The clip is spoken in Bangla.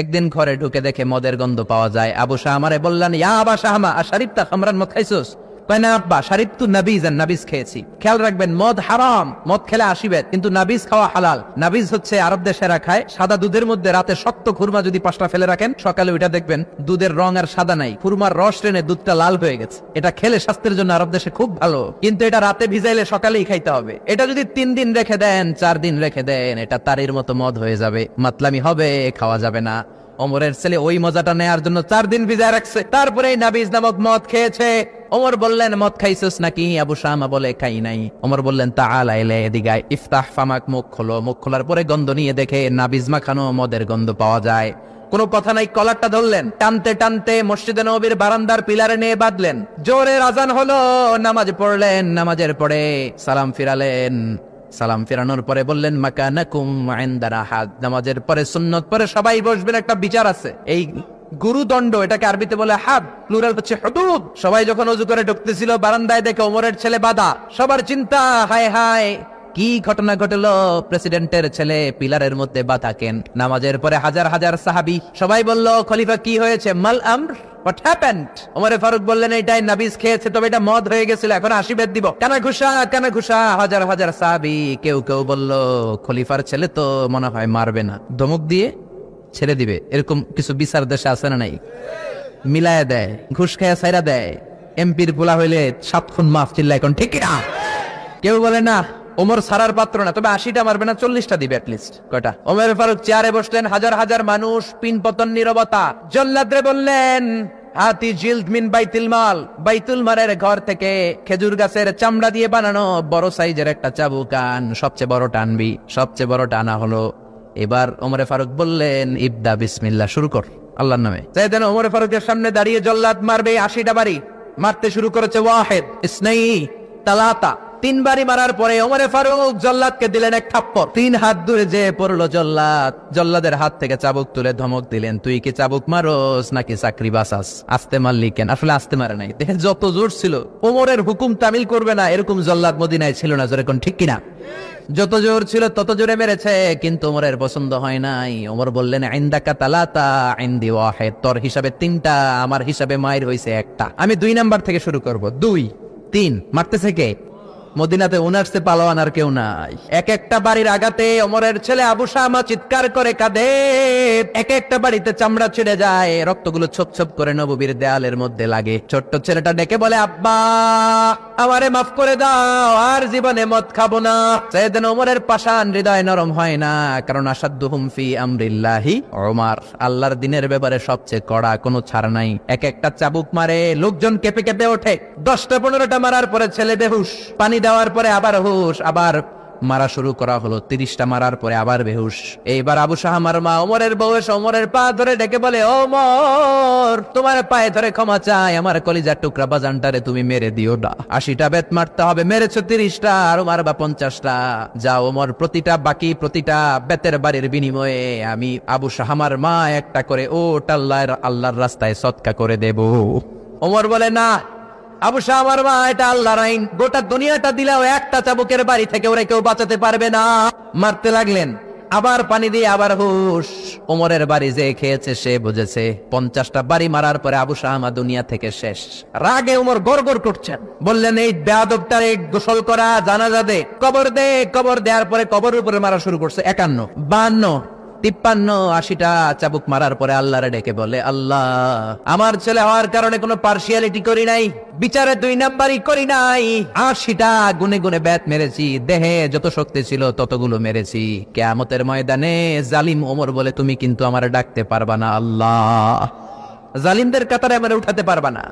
একদিন ঘরে ঢুকে দেখে মদের গন্ধ পাওয়া যায়। আবু শাহমারে বললেন, ইয়া আবা শাহমা আশারিবতা খামরান, মদ খাইছস? কয় না আব্বা, শারিবতু নাবিজান, নাবিজ খেয়েছি। খেয়াল রাখবেন, মদ হারাম, মদ খেলে আসিবেন, কিন্তু নাবিজ খাওয়া হালাল। নাবিজ হচ্ছে আরব দেশেরা খায়, সাদা দুধের মধ্যে রাতে শক্ত খুরমা যদি 5টা ফেলে রাখেন, সকালে ওইটা দেখবেন দুধের রং আর সাদা নাই, খুরমার রস টেনে দুধটা লাল হয়ে গেছে। এটা খেলে স্বাস্থ্যের জন্য আরব দেশে খুব ভালো, কিন্তু এটা রাতে ভিজাইলে সকালেই খাইতে হবে। এটা যদি 3 দিন রেখে দেন, 4 দিন রেখে দেন, এটা তারির মতো মদ হয়ে যাবে, মাতলামি হবে, খাওয়া যাবে না। ওমরের ছেলে ওই মজাটা নেয়ার জন্য 4 দিন ভিজায় রাখছে, তারপরে নাবিজ নামক মদ খেয়েছে। ওমর বললেন, মদ খাইছস নাকি? আবু শামা বলে, খাই নাই। ওমর বললেন, তাআলা ইলা, এদিকে আয়। ইফতাহ ফামাক, মুখ খোলো। মুখ খোলার পরে গন্ধ নিয়ে দেখে নাবিজ মাখানো মদের গন্ধ পাওয়া যায়। কোনো কথা নাই, কলারটা ধরলেন, টানতে টানতে মসজিদে নববীর বারান্দার পিলারে নিয়ে বাঁধলেন। জোরে আযান হলো, নামাজ পড়লেন। নামাজের পরে সালাম ফিরালেন। সালাম ফেরানোর পরে বললেন, মাকানাকুম ইনদানা হাদ। নামাজের পরে সুন্নত পরে সবাই বসবেন, একটা বিচার আছে। এই গুরুদণ্ড, এটাকে আরবিতে বলে হাদ, প্লুরাল হচ্ছে হুদুদ। সবাই যখন ওযু করে ঢুকতেছিল, বারান্দায় দেখে ওমরের ছেলে বাধা। সবার চিন্তা, হায় হায় কি ঘটনা ঘটলো, প্রেসিডেন্টের ছেলে পিলারের মধ্যে বাধা কেন? নামাজের পরে হাজার হাজার সাহাবী সবাই বলল, খলিফা কি হয়েছে? মাল আমর, হোয়াট হ্যাপেন্ড? ওমরে ফারুক বললেন, এটাই নাবিজ খেয়েছে, তবে এটা মদ হয়ে গেছিল, এখন আশীর্বাদ দিব। কানা ঘুষা, কানা ঘুষা। হাজার হাজার সাহাবী, কেউ কেউ বলল, খলিফার ছেলে তো মনে হয় মারবে না, ধমক দিয়ে ছেড়ে দিবে। এরকম কিছু বিচার দেশে আছে না নাই? মিলায় দেয়, ঘুষ খায়া ছাইরা দেয়। এমপির পোলা হইলে 7 খুন মাফ, চিল্লা এখন ঠিক না? কেউ বলে না, ওমর সারার পাত্র না, তবে 80টা মারবে না, 40টা দিবে অ্যাটলিস্ট। কয়টা? ওমর ফারুক চেয়ারে বসলেন, হাজার হাজার মানুষ, পিন পতন, নীরবতা। জল্লাদরে বললেন, হাতি জিলদ মিন বাইতুল মাল, বাইতুল মালের ঘর থেকে খেজুর গাছের চামড়া দিয়ে বানানো বড় সাইজের একটা চাবুক আন, সবচেয়ে বড় টানবি। সবচেয়ে বড় টানা হলো। এবার ওমরে ফারুক বললেন, ইবদা বিসমিল্লাহ, শুরু কর আল্লাহর নামে। চাইতেন ওমরে ফারুকের সামনে দাঁড়িয়ে জল্লাদ মারবে 80টা বাড়ি। মারতে শুরু করেছে, ওয়াহিদ, ইসনাই, তালাতা। 3 বাড়ি মারার পরে ওমরে ফারুক জল্লাদকে দিলেন এক থাপ্পড়। 3 হাত দূরে যে পড়লো জল্লাদ। জল্লাদের হাত থেকে চাবুক তুলে ধমক দিলেন, তুই কি চাবুক মারোস নাকি চাকরি বাসাস? আস্তে মারলি কেন? আসলে আস্তে মারে নাই, দেখে যত জোর ছিল, ওমরের হুকুম তামিল করবে না এরকম জল্লাদ মদিনায় ছিল না। জোরে কোন ঠিক কিনা? যত জোর ছিল তত জোরে মেরেছে, কিন্তু ওমরের পছন্দ হয় নাই। ওমর বললেন, ইনদাকা তালাতা ইনদি ওয়াহিদ, তোর হিসাবে 3টা, আমার হিসাবে মায়ের হইছে 1টা। আমি 2 নাম্বার থেকে শুরু করব। 2, 3। মারতেছে কে? মদিনাতে ওনারসে পালোয়ান আর কেউ নাই। এক একটা বাড়ির আগাতে ওমরের ছেলে আবু শামা চিৎকার করে কাঁদে। এক একটা বাড়িতে চামড়া ছিঁড়ে যায়, রক্তগুলো ছোপ ছোপ করে নববীর দেয়ালের মধ্যে লাগে। ছোট্ট ছেলেটা ডেকে বলে, আব্বা আমারে মাফ করে দাও, আর জীবনে মদ খাবো না। সাইয়েদনা ওমরের পাষাণ হৃদয় নরম হয় না, কারণ আসাদ্দুহুম ফি আমরিল্লাহি ওমর, আল্লাহর দিনের ব্যাপারে সবচেয়ে কড়া, কোনো ছাড় নাই। এক একটা চাবুক মারে, লোকজন কেঁপে কেঁপে ওঠে। 10টা 15টা মারার পরে ছেলে বেহুশ, পানি দেওয়ার পরে আবার হুশ, আবার মারা শুরু করা হলো। 30টা মারার পরে আবার বেহুশ। এইবার আবু শাহমার মা ওমরের বউ এসে ওমরের পা ধরে ডেকে বলে, ওমর তোমার পায়ে ধরে ক্ষমা চাই, আমার কলিজার টুকরা বাজানটারে তুমি মেরে দিও না। 80টা বেত মারতে হবে, মেরেছো 30টা, আরো মারবা 50টা। যাও ওমর, প্রতিটা বেতের বাড়ির বিনিময়ে আমি আবু শাহমার মা একটা করে ওট আল্লাহর রাস্তায় সদকা করে দেব। ওমর বলে, না আবু শাহমার মা, এটা আল্লাহর আইন, গোটা দুনিয়াটা দিলেও একটা চাবুকের বাড়ি থেকে ওরা কেউ বাঁচাতে পারবে না। মারতে লাগলেন, আবার পানি দিয়ে আবার হুশ। ওমরের বাড়ি যে খেয়েছে সে বুঝেছে। 50টা বাড়ি মারার পরে আবু শাহমা দুনিয়া থেকে শেষ। রাগে ওমর গড়গড় করছেন, বললেন, এই বেয়াদবটারে গোসল করা, জানাজা দে, কবর দে। কবর দেওয়ার পরে কবরের উপরে মারা শুরু করছে। 51, 52, 53, 80টা চাবুক মারার পরে আল্লাহরে ডেকে বলে, আল্লাহ আমার ছেলে হওয়ার কারণে কোনো পার্সিয়ালিটি করি নাই, বিচারে 2 নাম্বারই করি নাই। 80টা গুনে গুনে ব্যাত মেরেছি, দেহে যত শক্তি ছিল ততগুলো মেরেছি। কিয়ামতের ময়দানে জালিম ওমর বলে, তুমি কিন্তু আমার ডাকতে পারবা না আল্লাহ, জালিমদের কাতারে আমার উঠাতে পারবা না।